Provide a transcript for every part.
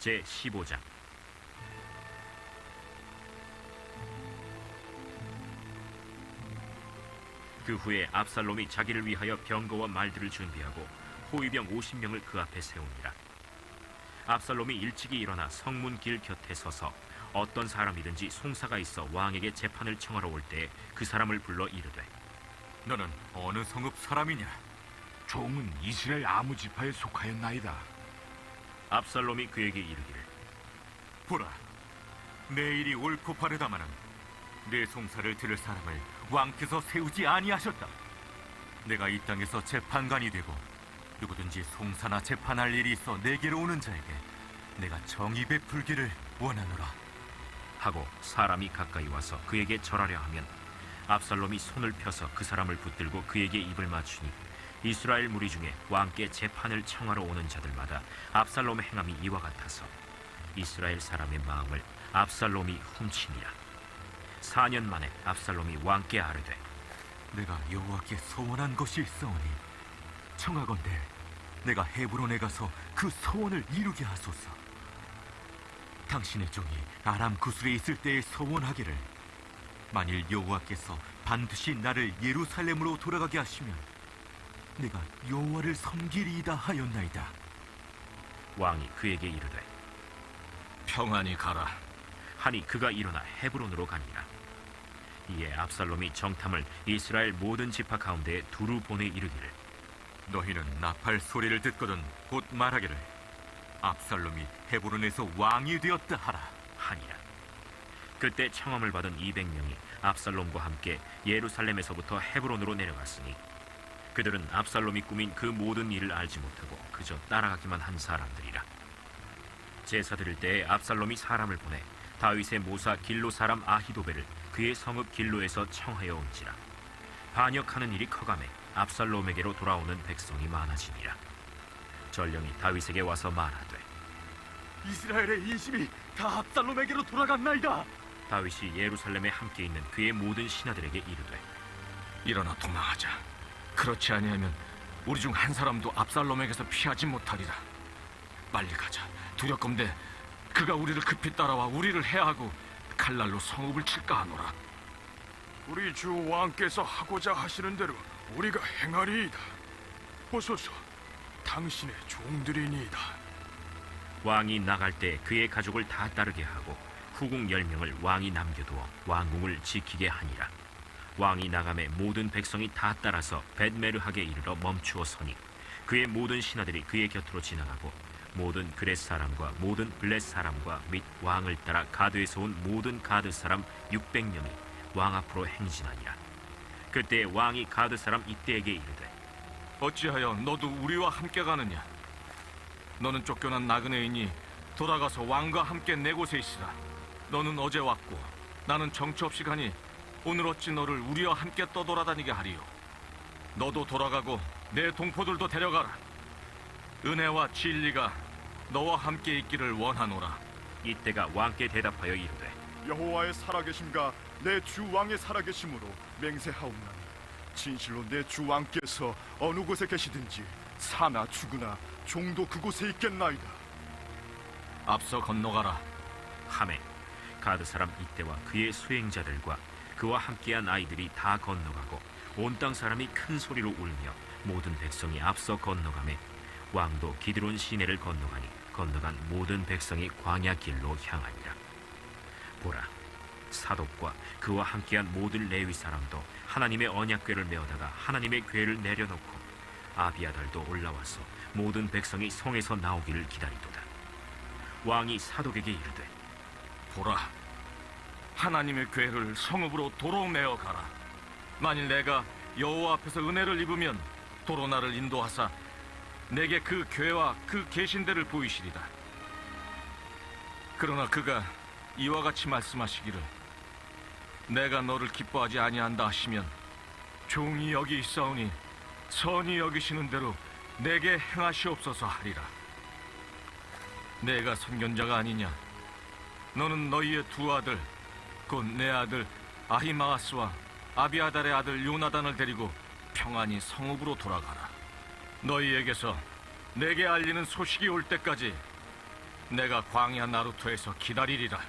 제15장. 그 후에 압살롬이 자기를 위하여 병거와 말들을 준비하고 호위병 50명을 그 앞에 세웁니다. 압살롬이 일찍이 일어나 성문 길 곁에 서서 어떤 사람이든지 송사가 있어 왕에게 재판을 청하러 올 때 그 사람을 불러 이르되, 너는 어느 성읍 사람이냐? 종은 이스라엘 아무 지파에 속하였나이다. 압살롬이 그에게 이르기를, 보라, 내일이 옳고 바르다마는 내 송사를 들을 사람을 왕께서 세우지 아니하셨다. 내가 이 땅에서 재판관이 되고 누구든지 송사나 재판할 일이 있어 내게로 오는 자에게 내가 정의 베풀기를 원하노라 하고 사람이 가까이 와서 그에게 절하려 하면 압살롬이 손을 펴서 그 사람을 붙들고 그에게 입을 맞추니 이스라엘 무리 중에 왕께 재판을 청하러 오는 자들마다 압살롬의 행함이 이와 같아서 이스라엘 사람의 마음을 압살롬이 훔치니라. 4년 만에 압살롬이 왕께 아뢰되, 내가 여호와께 소원한 것이 있사오니 청하건대 내가 헤브론에 가서 그 소원을 이루게 하소서. 당신의 종이 아람 구술에 있을 때에 소원하기를, 만일 여호와께서 반드시 나를 예루살렘으로 돌아가게 하시면 내가 여호와를 섬기리이다 하였나이다. 왕이 그에게 이르되, 평안히 가라 하니 그가 일어나 헤브론으로 가니라. 이에 압살롬이 정탐을 이스라엘 모든 지파 가운데에 두루 보내 이르기를, 너희는 나팔 소리를 듣거든 곧 말하기를, 압살롬이 헤브론에서 왕이 되었다 하라 하니라. 그때 청함을 받은 200명이 압살롬과 함께 예루살렘에서부터 헤브론으로 내려갔으니 그들은 압살롬이 꾸민 그 모든 일을 알지 못하고 그저 따라가기만 한 사람들이라. 제사 드릴 때에 압살롬이 사람을 보내 다윗의 모사 길로 사람 아히도벨을 그의 성읍 길로에서 청하여 온지라. 반역하는 일이 커가매 압살롬에게로 돌아오는 백성이 많아지니라. 전령이 다윗에게 와서 말하되, 이스라엘의 인심이 다 압살롬에게로 돌아갔나이다. 다윗이 예루살렘에 함께 있는 그의 모든 신하들에게 이르되, 일어나 도망하자. 그렇지 아니하면 우리 중 한 사람도 압살롬에게서 피하지 못하리라. 빨리 가자. 두렵건대 그가 우리를 급히 따라와 우리를 해하고 칼날로 성읍을 칠까 하노라. 우리 주 왕께서 하고자 하시는 대로 우리가 행하리이다. 보소서, 당신의 종들이니이다. 왕이 나갈 때 그의 가족을 다 따르게 하고 후궁 10명을 왕이 남겨두어 왕궁을 지키게 하니라. 왕이 나감에 모든 백성이 다 따라서 벳메르하게 이르러 멈추어 서니 그의 모든 신하들이 그의 곁으로 지나가고 모든 그렛 사람과 모든 블렛 사람과 및 왕을 따라 가드에서 온 모든 가드 사람 600명이 왕 앞으로 행진하니라. 그때 왕이 가드 사람 이때에게 이르되, 어찌하여 너도 우리와 함께 가느냐? 너는 쫓겨난 나그네이니 돌아가서 왕과 함께 내 곳에 있으라. 너는 어제 왔고 나는 정처 없이 가니 오늘 어찌 너를 우리와 함께 떠돌아다니게 하리요? 너도 돌아가고 내 동포들도 데려가라. 은혜와 진리가 너와 함께 있기를 원하노라. 이때가 왕께 대답하여 이르되, 여호와의 살아계심과 내 주 왕의 살아계심으로 맹세하옵나니 진실로 내 주 왕께서 어느 곳에 계시든지 사나 죽으나 종도 그곳에 있겠나이다. 앞서 건너가라. 하매 가드 사람 이때와 그의 수행자들과 그와 함께한 아이들이 다 건너가고 온 땅 사람이 큰 소리로 울며 모든 백성이 앞서 건너가매 왕도 기드론 시내를 건너가니 건너간 모든 백성이 광야 길로 향하니라. 보라, 사독과 그와 함께한 모든 레위 사람도 하나님의 언약궤를 메어다가 하나님의 궤를 내려놓고 아비아달도 올라와서 모든 백성이 성에서 나오기를 기다리도다. 왕이 사독에게 이르되, 보라, 하나님의 궤를 성읍으로 도로 메어 가라. 만일 내가 여호와 앞에서 은혜를 입으면 도로 나를 인도하사 내게 그 궤와 그 계신대를 보이시리다. 그러나 그가 이와 같이 말씀하시기를, 내가 너를 기뻐하지 아니한다 하시면 종이 여기 있사오니 선히 여기시는 대로 내게 행하시옵소서 하리라. 내가 선견자가 아니냐? 너는 너희의 두 아들 곧 내 아들 아히마아스와 아비아달의 아들 요나단을 데리고 평안히 성읍으로 돌아가라. 너희에게서 내게 알리는 소식이 올 때까지 내가 광야 나루토에서 기다리리라.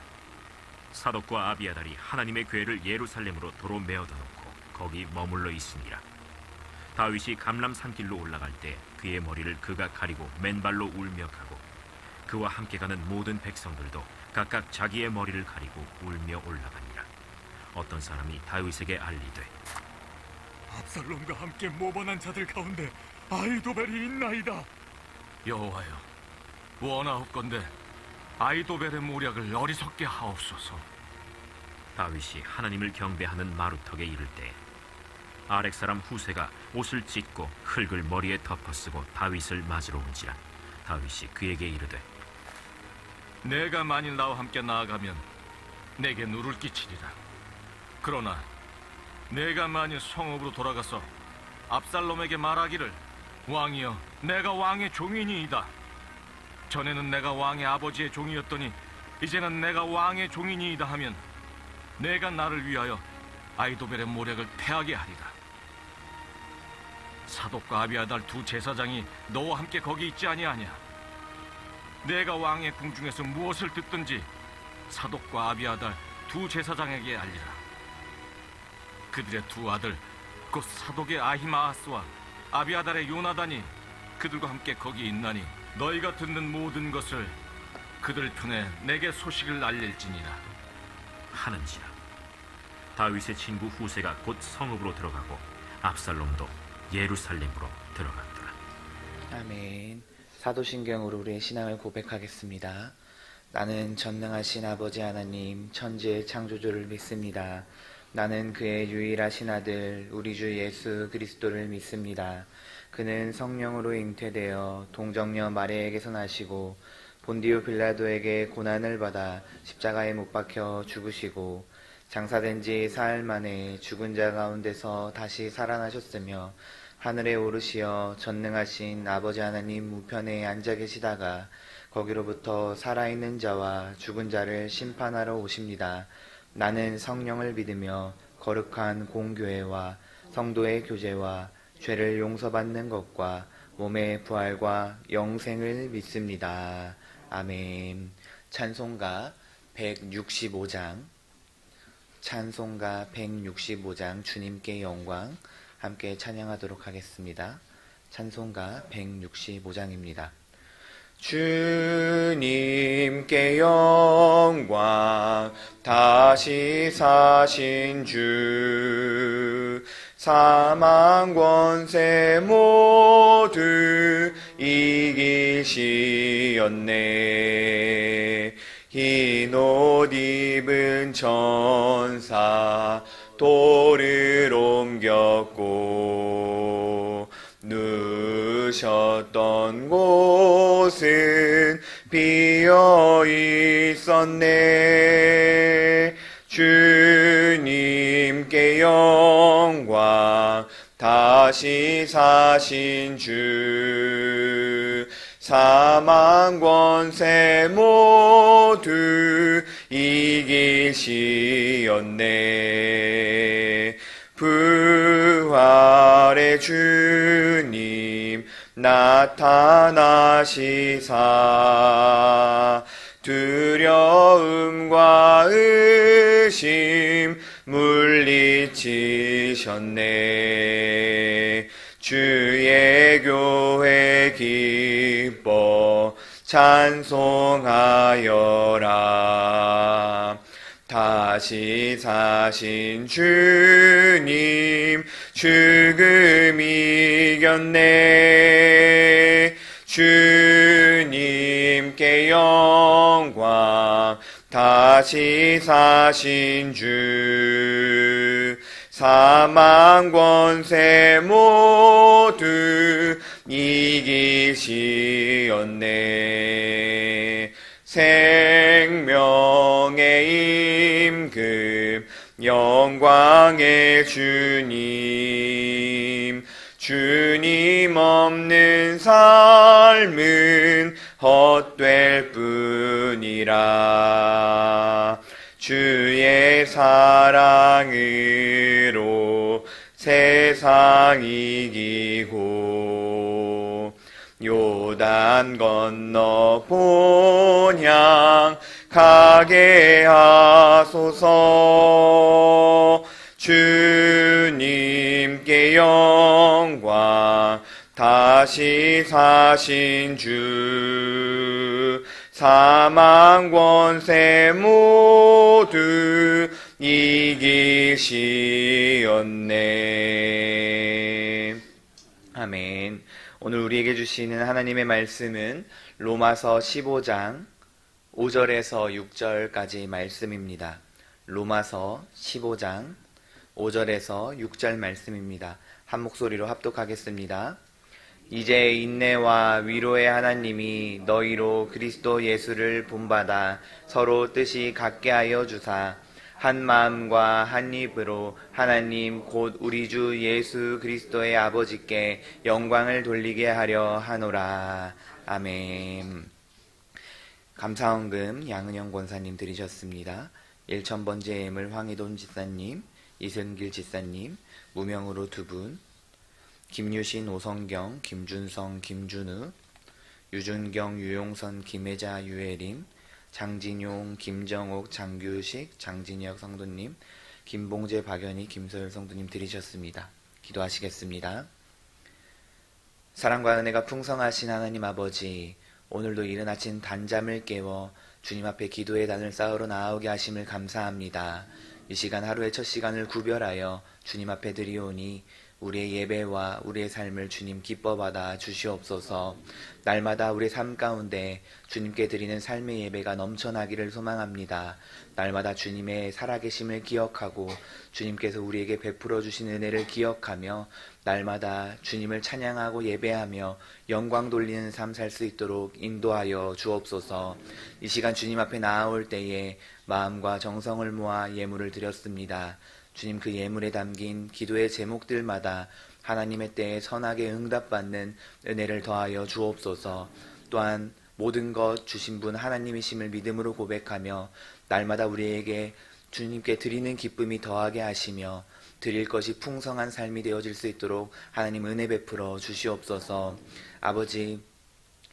사독과 아비아달이 하나님의 궤를 예루살렘으로 도로 메어다 놓고 거기 머물러 있으니라. 다윗이 감람 산길로 올라갈 때 그의 머리를 그가 가리고 맨발로 울며 가고 그와 함께 가는 모든 백성들도 각각 자기의 머리를 가리고 울며 올라가니라. 어떤 사람이 다윗에게 알리되 압살롬과 함께 모반한 자들 가운데 아히도벨이 있나이다. 여호와여, 원하옵건대 아히도벨의 모략을 어리석게 하옵소서. 다윗이 하나님을 경배하는 마루턱에 이를 때 아렉 사람 후세가 옷을 찢고 흙을 머리에 덮어쓰고 다윗을 맞으러 온지라. 다윗이 그에게 이르되 내가 만일 나와 함께 나아가면 내게 누를 끼치리라. 그러나 내가 만일 성읍으로 돌아가서 압살롬에게 말하기를 왕이여, 내가 왕의 종이니이다. 전에는 내가 왕의 아버지의 종이었더니 이제는 내가 왕의 종이니이다 하면 내가 나를 위하여 아히도벨의 모략을 패하게 하리라. 사독과 아비아달 두 제사장이 너와 함께 거기 있지 아니하냐? 내가 왕의 궁중에서 무엇을 듣든지 사독과 아비아달 두 제사장에게 알리라. 그들의 두 아들 곧 사독의 아히마아스와 아비아달의 요나단이 그들과 함께 거기 있나니 너희가 듣는 모든 것을 그들 편에 내게 소식을 알릴지니라 하는지라. 다윗의 친구 후세가 곧 성읍으로 들어가고 압살롬도 예루살렘으로 들어갔더라. 아멘. 사도신경으로 우리의 신앙을 고백하겠습니다. 나는 전능하신 아버지 하나님 천지의 창조주를 믿습니다. 나는 그의 유일하신 아들 우리 주 예수 그리스도를 믿습니다. 그는 성령으로 잉태되어 동정녀 마리아에게서 나시고 본디오 빌라도에게 고난을 받아 십자가에 못 박혀 죽으시고 장사된 지 사흘 만에 죽은 자 가운데서 다시 살아나셨으며 하늘에 오르시어 전능하신 아버지 하나님 우편에 앉아 계시다가 거기로부터 살아있는 자와 죽은 자를 심판하러 오십니다. 나는 성령을 믿으며 거룩한 공교회와 성도의 교제와 죄를 용서받는 것과 몸의 부활과 영생을 믿습니다. 아멘. 찬송가 165장 찬송가 165장 주님께 영광 함께 찬양하도록 하겠습니다. 찬송가 165장입니다. 주님께 영광 다시 사신 주 사망 권세 모두 이기시었네. 흰 옷 입은 천사 돌을 옮겼고 누셨던 곳은 비어 있었네. 주님께 영광 다시 사신 주 사망 권세 모두 이기시었네. 부활의 주님 나타나시사 두려움과 의심 물리치셨네. 주의 교회 기뻐 찬송하여라. 다시 사신 주님 죽음 이겼네. 주님께 영광 다시 사신 주 사망 권세 모두 이기시었네. 생명의 임금 영광의 주님 주님 없는 삶은 헛될 뿐이라. 주의 사랑으로 세상 이기고 요단 건너 본향 가게 하소서. 주님께 영광 다시 사신 주 사망 권세 모두 이기시었네. 아멘. 오늘 우리에게 주시는 하나님의 말씀은 로마서 15장 5절에서 6절까지 말씀입니다. 로마서 15장 5절에서 6절 말씀입니다. 한 목소리로 합독하겠습니다. 이제 인내와 위로의 하나님이 너희로 그리스도 예수를 본받아 서로 뜻이 같게 하여 주사 한 마음과 한 입으로 하나님 곧 우리 주 예수 그리스도의 아버지께 영광을 돌리게 하려 하노라. 아멘. 감사헌금 양은영 권사님 드리셨습니다. 1000번째 예물 황희돈 지사님, 이승길 지사님, 무명으로 2분, 김유신, 오성경, 김준성, 김준우, 유준경, 유용선, 김혜자, 유혜림, 장진용, 김정옥, 장규식, 장진혁 성도님, 김봉재, 박연희, 김소율 성도님 드리셨습니다. 기도하시겠습니다. 사랑과 은혜가 풍성하신 하나님 아버지, 오늘도 이른 아침 단잠을 깨워 주님 앞에 기도의 단을 쌓으러 나아오게 하심을 감사합니다. 이 시간 하루의 첫 시간을 구별하여 주님 앞에 드리오니 우리의 예배와 우리의 삶을 주님 기뻐받아 주시옵소서. 날마다 우리의 삶 가운데 주님께 드리는 삶의 예배가 넘쳐나기를 소망합니다. 날마다 주님의 살아계심을 기억하고 주님께서 우리에게 베풀어 주신 은혜를 기억하며 날마다 주님을 찬양하고 예배하며 영광 돌리는 삶 살 수 있도록 인도하여 주옵소서. 이 시간 주님 앞에 나아올 때에 마음과 정성을 모아 예물을 드렸습니다. 주님, 그 예물에 담긴 기도의 제목들마다 하나님의 때에 선하게 응답받는 은혜를 더하여 주옵소서. 또한 모든 것 주신 분 하나님이심을 믿음으로 고백하며 날마다 우리에게 주님께 드리는 기쁨이 더하게 하시며 드릴 것이 풍성한 삶이 되어질 수 있도록 하나님 은혜 베풀어 주시옵소서. 아버지,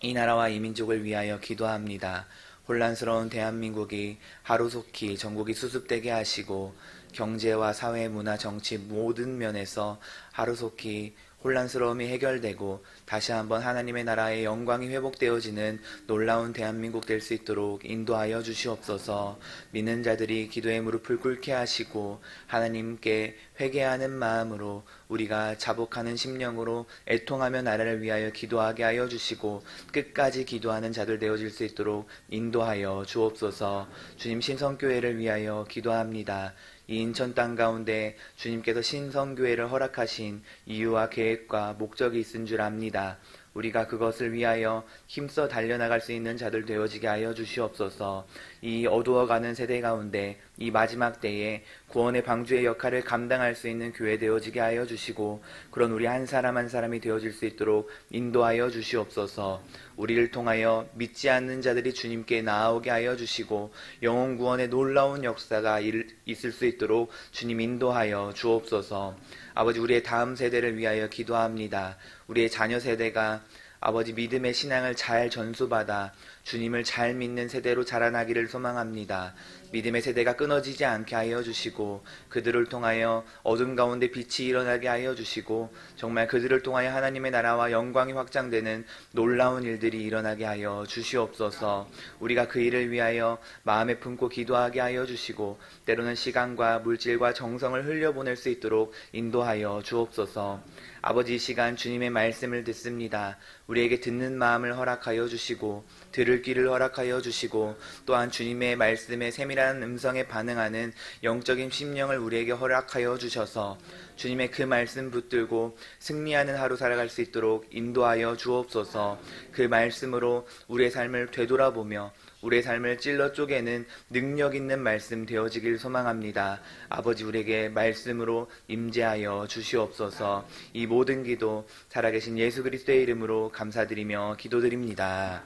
이 나라와 이 민족을 위하여 기도합니다. 혼란스러운 대한민국이 하루속히 전국이 수습되게 하시고 경제와 사회, 문화, 정치 모든 면에서 하루속히 혼란스러움이 해결되고 다시 한번 하나님의 나라의 영광이 회복되어지는 놀라운 대한민국 될 수 있도록 인도하여 주시옵소서. 믿는 자들이 기도의 무릎을 꿇게 하시고 하나님께 회개하는 마음으로 우리가 자복하는 심령으로 애통하며 나라를 위하여 기도하게 하여 주시고 끝까지 기도하는 자들 되어질 수 있도록 인도하여 주옵소서. 주님, 신성교회를 위하여 기도합니다. 이 인천 땅 가운데 주님께서 신성교회를 허락하신 이유와 계획과 목적이 있은 줄 압니다. 우리가 그것을 위하여 힘써 달려나갈 수 있는 자들 되어지게 하여 주시옵소서. 이 어두워가는 세대 가운데 이 마지막 때에 구원의 방주의 역할을 감당할 수 있는 교회 되어지게 하여 주시고 그런 우리 한 사람 한 사람이 되어질 수 있도록 인도하여 주시옵소서. 우리를 통하여 믿지 않는 자들이 주님께 나아오게 하여 주시고 영혼 구원의 놀라운 역사가 있을 수 있도록 주님 인도하여 주옵소서. 아버지, 우리의 다음 세대를 위하여 기도합니다. 우리의 자녀 세대가 아버지 믿음의 신앙을 잘 전수받아 주님을 잘 믿는 세대로 자라나기를 소망합니다. 믿음의 세대가 끊어지지 않게 하여 주시고 그들을 통하여 어둠 가운데 빛이 일어나게 하여 주시고 정말 그들을 통하여 하나님의 나라와 영광이 확장되는 놀라운 일들이 일어나게 하여 주시옵소서. 우리가 그 일을 위하여 마음에 품고 기도하게 하여 주시고 때로는 시간과 물질과 정성을 흘려보낼 수 있도록 인도하여 주옵소서. 아버지, 이 시간 주님의 말씀을 듣습니다. 우리에게 듣는 마음을 허락하여 주시고 들을 귀를 허락하여 주시고 또한 주님의 말씀에 세밀한 음성에 반응하는 영적인 심령을 우리에게 허락하여 주셔서 주님의 그 말씀 붙들고 승리하는 하루 살아갈 수 있도록 인도하여 주옵소서. 그 말씀으로 우리의 삶을 되돌아보며 우리의 삶을 찔러 쪼개는 능력 있는 말씀 되어지길 소망합니다. 아버지, 우리에게 말씀으로 임재하여 주시옵소서. 이 모든 기도 살아계신 예수 그리스도의 이름으로 감사드리며 기도드립니다.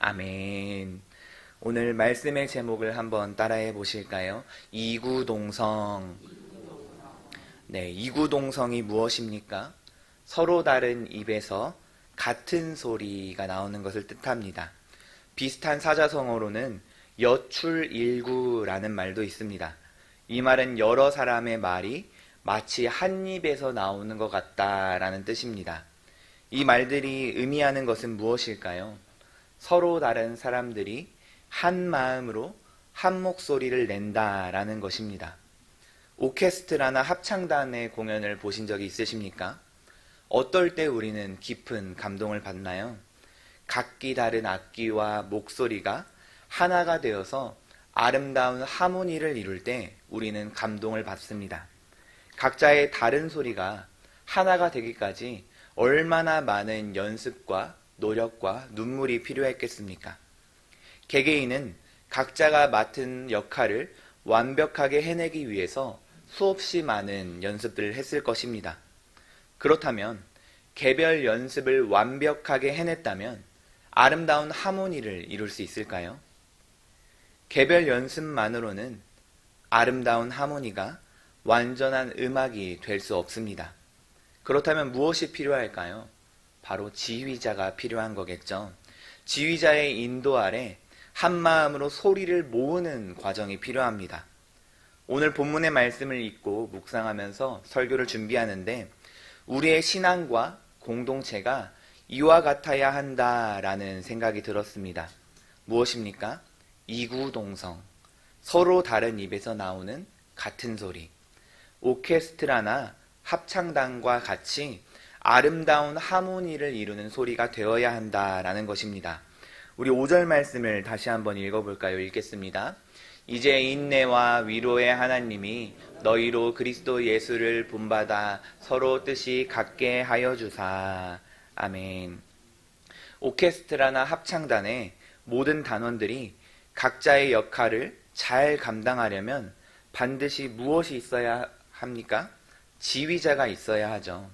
아멘. 오늘 말씀의 제목을 한번 따라해 보실까요? 이구동성. 네, 이구동성이 무엇입니까? 서로 다른 입에서 같은 소리가 나오는 것을 뜻합니다. 비슷한 사자성어로는 여출일구라는 말도 있습니다. 이 말은 여러 사람의 말이 마치 한 입에서 나오는 것 같다라는 뜻입니다. 이 말들이 의미하는 것은 무엇일까요? 서로 다른 사람들이 한 마음으로 한 목소리를 낸다라는 것입니다. 오케스트라나 합창단의 공연을 보신 적이 있으십니까? 어떨 때 우리는 깊은 감동을 받나요? 각기 다른 악기와 목소리가 하나가 되어서 아름다운 하모니를 이룰 때 우리는 감동을 받습니다. 각자의 다른 소리가 하나가 되기까지 얼마나 많은 연습과 노력과 눈물이 필요했겠습니까? 개개인은 각자가 맡은 역할을 완벽하게 해내기 위해서 수없이 많은 연습들을 했을 것입니다. 그렇다면 개별 연습을 완벽하게 해냈다면 아름다운 하모니를 이룰 수 있을까요? 개별 연습만으로는 아름다운 하모니가 완전한 음악이 될 수 없습니다. 그렇다면 무엇이 필요할까요? 바로 지휘자가 필요한 거겠죠. 지휘자의 인도 아래 한 마음으로 소리를 모으는 과정이 필요합니다. 오늘 본문의 말씀을 읽고 묵상하면서 설교를 준비하는데 우리의 신앙과 공동체가 이와 같아야 한다라는 생각이 들었습니다. 무엇입니까? 이구동성, 서로 다른 입에서 나오는 같은 소리. 오케스트라나 합창단과 같이 아름다운 하모니를 이루는 소리가 되어야 한다라는 것입니다. 우리 5절 말씀을 다시 한번 읽어볼까요? 읽겠습니다. 이제 인내와 위로의 하나님이 너희로 그리스도 예수를 본받아 서로 뜻이 같게 하여 주사. 아멘. 오케스트라나 합창단의 모든 단원들이 각자의 역할을 잘 감당하려면 반드시 무엇이 있어야 합니까? 지휘자가 있어야 하죠.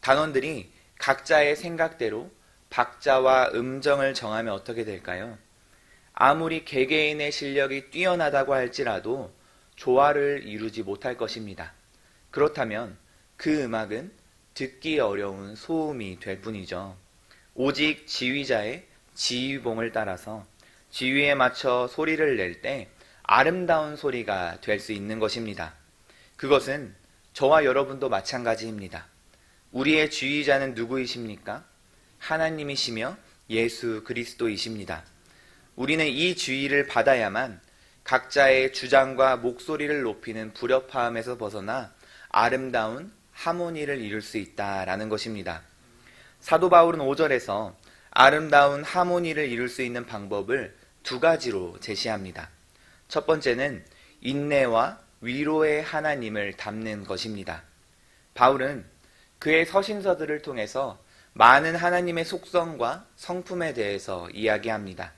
단원들이 각자의 생각대로 박자와 음정을 정하면 어떻게 될까요? 아무리 개개인의 실력이 뛰어나다고 할지라도 조화를 이루지 못할 것입니다. 그렇다면 그 음악은 듣기 어려운 소음이 될 뿐이죠. 오직 지휘자의 지휘봉을 따라서 지휘에 맞춰 소리를 낼 때 아름다운 소리가 될 수 있는 것입니다. 그것은 저와 여러분도 마찬가지입니다. 우리의 지휘자는 누구이십니까? 하나님이시며 예수 그리스도이십니다. 우리는 이 지휘를 받아야만 각자의 주장과 목소리를 높이는 불협화음에서 벗어나 아름다운 하모니를 이룰 수 있다라는 것입니다. 사도 바울은 5절에서 아름다운 하모니를 이룰 수 있는 방법을 두 가지로 제시합니다. 첫 번째는 인내와 위로의 하나님을 담는 것입니다. 바울은 그의 서신서들을 통해서 많은 하나님의 속성과 성품에 대해서 이야기합니다.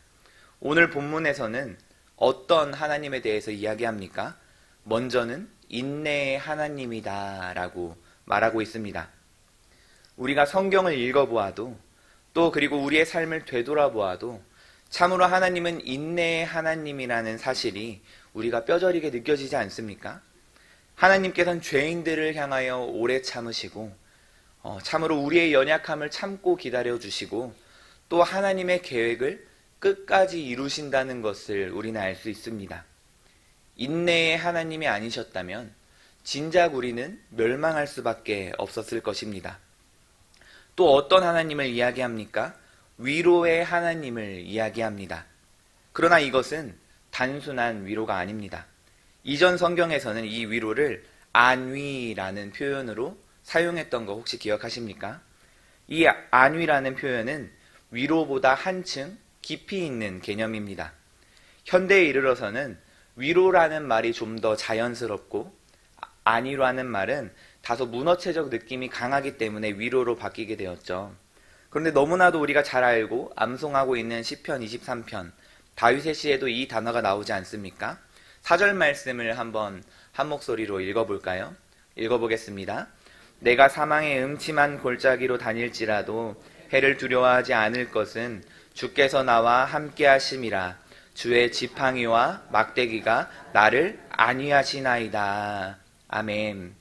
오늘 본문에서는 어떤 하나님에 대해서 이야기합니까? 먼저는 인내의 하나님이다 라고 말하고 있습니다. 우리가 성경을 읽어보아도 또 그리고 우리의 삶을 되돌아보아도 참으로 하나님은 인내의 하나님이라는 사실이 우리가 뼈저리게 느껴지지 않습니까? 하나님께서는 죄인들을 향하여 오래 참으시고 참으로 우리의 연약함을 참고 기다려주시고 또 하나님의 계획을 끝까지 이루신다는 것을 우리는 알 수 있습니다. 인내의 하나님이 아니셨다면 진작 우리는 멸망할 수밖에 없었을 것입니다. 또 어떤 하나님을 이야기합니까? 위로의 하나님을 이야기합니다. 그러나 이것은 단순한 위로가 아닙니다. 이전 성경에서는 이 위로를 안위라는 표현으로 사용했던 거 혹시 기억하십니까? 이 안위라는 표현은 위로보다 한층 깊이 있는 개념입니다. 현대에 이르러서는 위로라는 말이 좀 더 자연스럽고 안위라는 말은 다소 문어체적 느낌이 강하기 때문에 위로로 바뀌게 되었죠. 그런데 너무나도 우리가 잘 알고 암송하고 있는 시편 23편 다윗의 시에도 이 단어가 나오지 않습니까? 4절 말씀을 한번 한 목소리로 읽어볼까요? 읽어보겠습니다. 내가 사망의 음침한 골짜기로 다닐지라도 해를 두려워하지 않을 것은 주께서 나와 함께 하심이라. 주의 지팡이와 막대기가 나를 안위하시나이다. 아멘.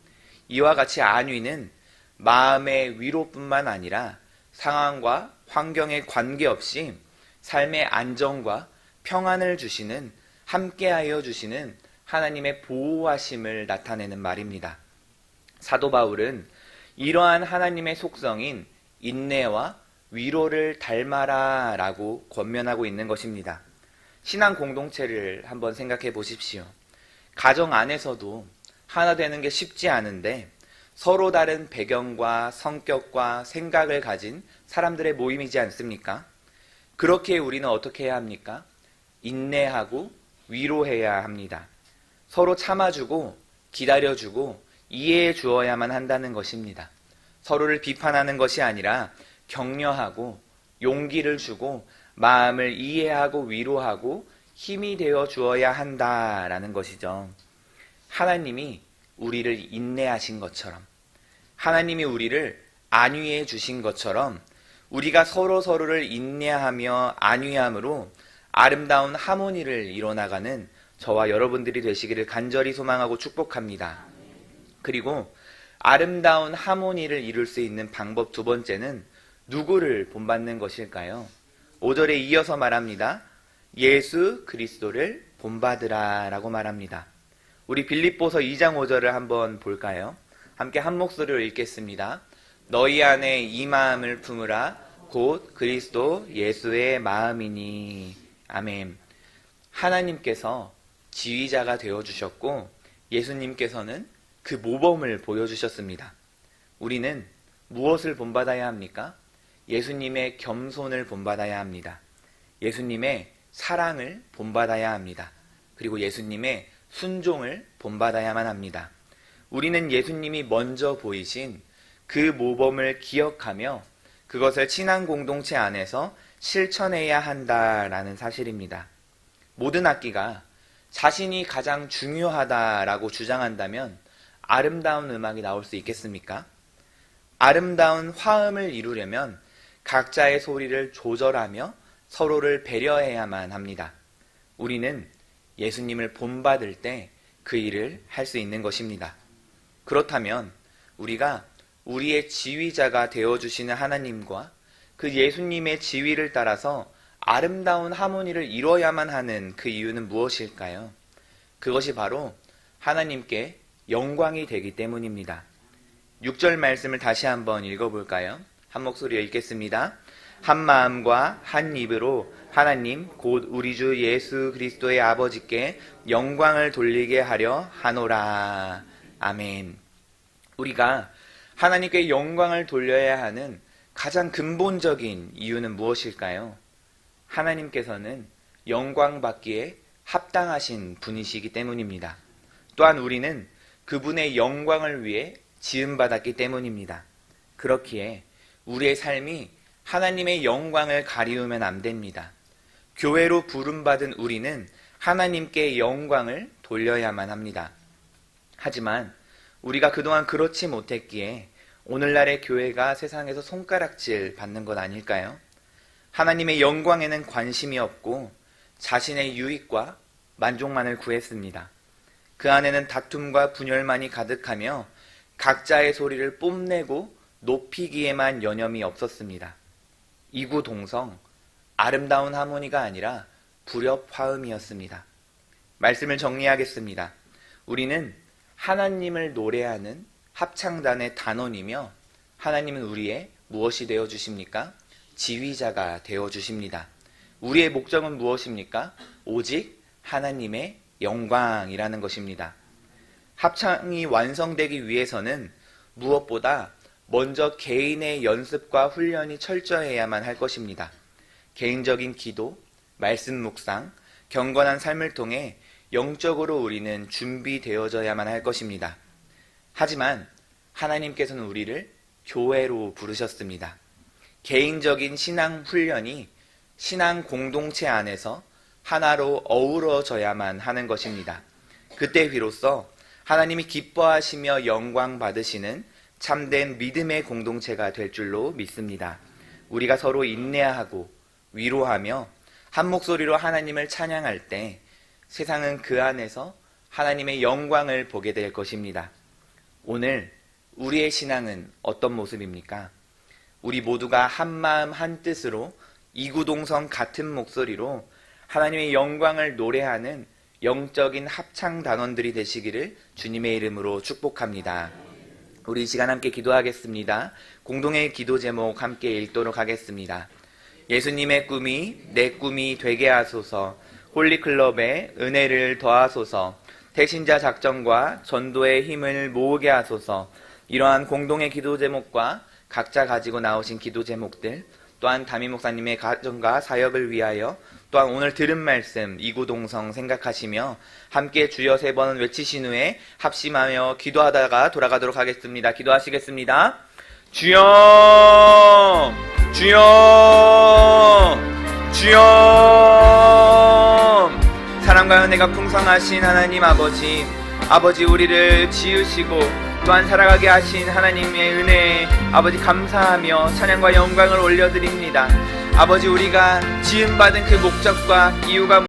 이와 같이 안위는 마음의 위로뿐만 아니라 상황과 환경에 관계없이 삶의 안정과 평안을 주시는, 함께하여 주시는 하나님의 보호하심을 나타내는 말입니다. 사도 바울은 이러한 하나님의 속성인 인내와 위로를 닮아라 라고 권면하고 있는 것입니다. 신앙 공동체를 한번 생각해 보십시오. 가정 안에서도 하나 되는 게 쉽지 않은데 서로 다른 배경과 성격과 생각을 가진 사람들의 모임이지 않습니까? 그렇게 우리는 어떻게 해야 합니까? 인내하고 위로해야 합니다. 서로 참아주고 기다려주고 이해해 주어야만 한다는 것입니다. 서로를 비판하는 것이 아니라 격려하고 용기를 주고 마음을 이해하고 위로하고 힘이 되어 주어야 한다라는 것이죠. 하나님이 우리를 인내하신 것처럼, 하나님이 우리를 안위해 주신 것처럼 우리가 서로를 인내하며 안위함으로 아름다운 하모니를 이뤄나가는 저와 여러분들이 되시기를 간절히 소망하고 축복합니다. 그리고 아름다운 하모니를 이룰 수 있는 방법 두 번째는 누구를 본받는 것일까요? 5절에 이어서 말합니다. 예수 그리스도를 본받으라 라고 말합니다. 우리 빌립보서 2장 5절을 한번 볼까요? 함께 한 목소리로 읽겠습니다. 너희 안에 이 마음을 품으라 곧 그리스도 예수의 마음이니. 아멘. 하나님께서 지휘자가 되어주셨고 예수님께서는 그 모범을 보여주셨습니다. 우리는 무엇을 본받아야 합니까? 예수님의 겸손을 본받아야 합니다. 예수님의 사랑을 본받아야 합니다. 그리고 예수님의 순종을 본받아야만 합니다. 우리는 예수님이 먼저 보이신 그 모범을 기억하며 그것을 신앙 공동체 안에서 실천해야 한다라는 사실입니다. 모든 악기가 자신이 가장 중요하다라고 주장한다면 아름다운 음악이 나올 수 있겠습니까? 아름다운 화음을 이루려면 각자의 소리를 조절하며 서로를 배려해야만 합니다. 우리는 예수님을 본받을 때 그 일을 할 수 있는 것입니다. 그렇다면 우리가 우리의 지휘자가 되어주시는 하나님과 그 예수님의 지휘를 따라서 아름다운 하모니를 이뤄야만 하는 그 이유는 무엇일까요? 그것이 바로 하나님께 영광이 되기 때문입니다. 6절 말씀을 다시 한번 읽어볼까요? 한 목소리로 읽겠습니다. 한 마음과 한 입으로 하나님 곧 우리 주 예수 그리스도의 아버지께 영광을 돌리게 하려 하노라. 아멘. 우리가 하나님께 영광을 돌려야 하는 가장 근본적인 이유는 무엇일까요? 하나님께서는 영광 받기에 합당하신 분이시기 때문입니다. 또한 우리는 그분의 영광을 위해 지음받았기 때문입니다. 그렇기에 우리의 삶이 하나님의 영광을 가리우면 안 됩니다. 교회로 부름받은 우리는 하나님께 영광을 돌려야만 합니다. 하지만 우리가 그동안 그렇지 못했기에 오늘날의 교회가 세상에서 손가락질 받는 것 아닐까요? 하나님의 영광에는 관심이 없고 자신의 유익과 만족만을 구했습니다. 그 안에는 다툼과 분열만이 가득하며 각자의 소리를 뽐내고 높이기에만 여념이 없었습니다. 이구동성, 아름다운 하모니가 아니라 불협화음이었습니다. 말씀을 정리하겠습니다. 우리는 하나님을 노래하는 합창단의 단원이며 하나님은 우리의 무엇이 되어주십니까? 지휘자가 되어주십니다. 우리의 목적은 무엇입니까? 오직 하나님의 영광이라는 것입니다. 합창이 완성되기 위해서는 무엇보다 먼저 개인의 연습과 훈련이 철저해야만 할 것입니다. 개인적인 기도, 말씀 묵상, 경건한 삶을 통해 영적으로 우리는 준비되어져야만 할 것입니다. 하지만 하나님께서는 우리를 교회로 부르셨습니다. 개인적인 신앙 훈련이 신앙 공동체 안에서 하나로 어우러져야만 하는 것입니다. 그때 비로소 하나님이 기뻐하시며 영광 받으시는 참된 믿음의 공동체가 될 줄로 믿습니다. 우리가 서로 인내하고 위로하며 한 목소리로 하나님을 찬양할 때 세상은 그 안에서 하나님의 영광을 보게 될 것입니다. 오늘 우리의 신앙은 어떤 모습입니까? 우리 모두가 한 마음 한 뜻으로 이구동성 같은 목소리로 하나님의 영광을 노래하는 영적인 합창 단원들이 되시기를 주님의 이름으로 축복합니다. 우리 이 시간 함께 기도하겠습니다. 공동의 기도 제목 함께 읽도록 하겠습니다. 예수님의 꿈이 내 꿈이 되게 하소서. 홀리클럽에 은혜를 더하소서. 태신자 작전과 전도의 힘을 모으게 하소서. 이러한 공동의 기도 제목과 각자 가지고 나오신 기도 제목들, 또한 담임 목사님의 가정과 사역을 위하여, 또한 오늘 들은 말씀 이구동성 생각하시며 함께 주여 3번 외치신 후에 합심하며 기도하다가 돌아가도록 하겠습니다. 기도하시겠습니다. 주여, 주여, 주여. 사랑과 은혜가 풍성하신 하나님 아버지, 아버지 우리를 지으시고 또한 살아가게 하신 하나님의 은혜에 아버지 감사하며 찬양과 영광을 올려드립니다. 아버지, 우리가 지음받은 그 목적과 이유가